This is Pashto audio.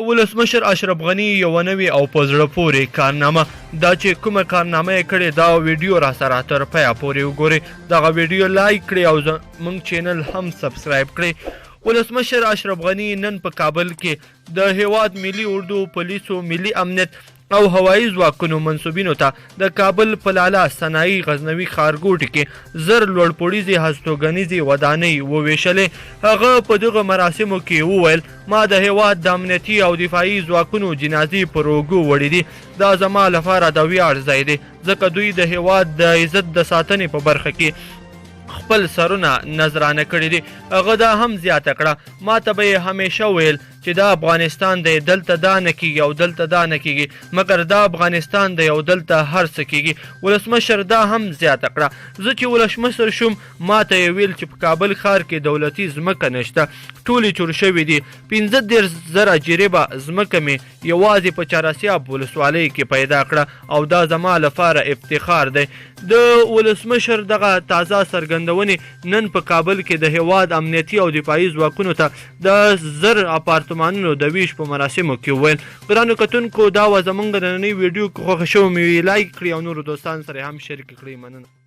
ولسمشر اشرف غني یو نوې او په زړه پورې کارنامه دا چې کومه کارنامه یې کړې دا ویډیو را سره تر پایه پورې وګورئ. دغه ویډیو لایک کړئ او زموږ چینل هم سبسکرایب کړئ. ولسمشر اشرف غني نن په کابل کې د هیواد ملي اردو پولیسو ملي امنیت او هوایي ځواکونو منصوبینو ته د کابل په لالا صنایي غزنوي ښارګوټي کې زر لوړپوړیزې هستوګنیزې ودانۍ وویشلې. هغه په دغه مراسمو کې وویل ما د هیواد د امنیتي او دفاعي ځواکونو جنازې پر اوږو وړي دي. دا زما لپاره د ویاړ ځای دی ځکه دوی د هیواد د عزت د ساتنې په برخه کې خپل سرونه نظرانه کړي دي. هغه دا هم زیاته کړه ما ته به یې همیشه ویل چې دا افغانستان دی دلته دا نه کیږي او دلته دا نه کیږي مګر دا افغانستان دی او دلته هر څه کیږي. ولسمشر دا هم زیاته کړه زه چې ولسمشر شوم ما ته یې ویل چې په کابل ښار کې دولتي ځمکه نشته ټولې چور شوي دي. 15,000 جریبه ځمکه مې یوازې په چهارسیاب ولسوالۍ کې پیدا کړه او دا زما لپاره افتخار دی. د ولسمشر دغه تازه څرګندونې نن په کابل کې د هیواد امنیتي او دفاعي ځواکونو ته د زر اپارتمانونو د ویش په مراسمو کې وویل. ګرانو کتونکو دا وه زموږ د نننۍ ویډیو که خوښه شوې مې وي لایک کړئ او نورو دوستانو سره هم شریک کړئ. مننه.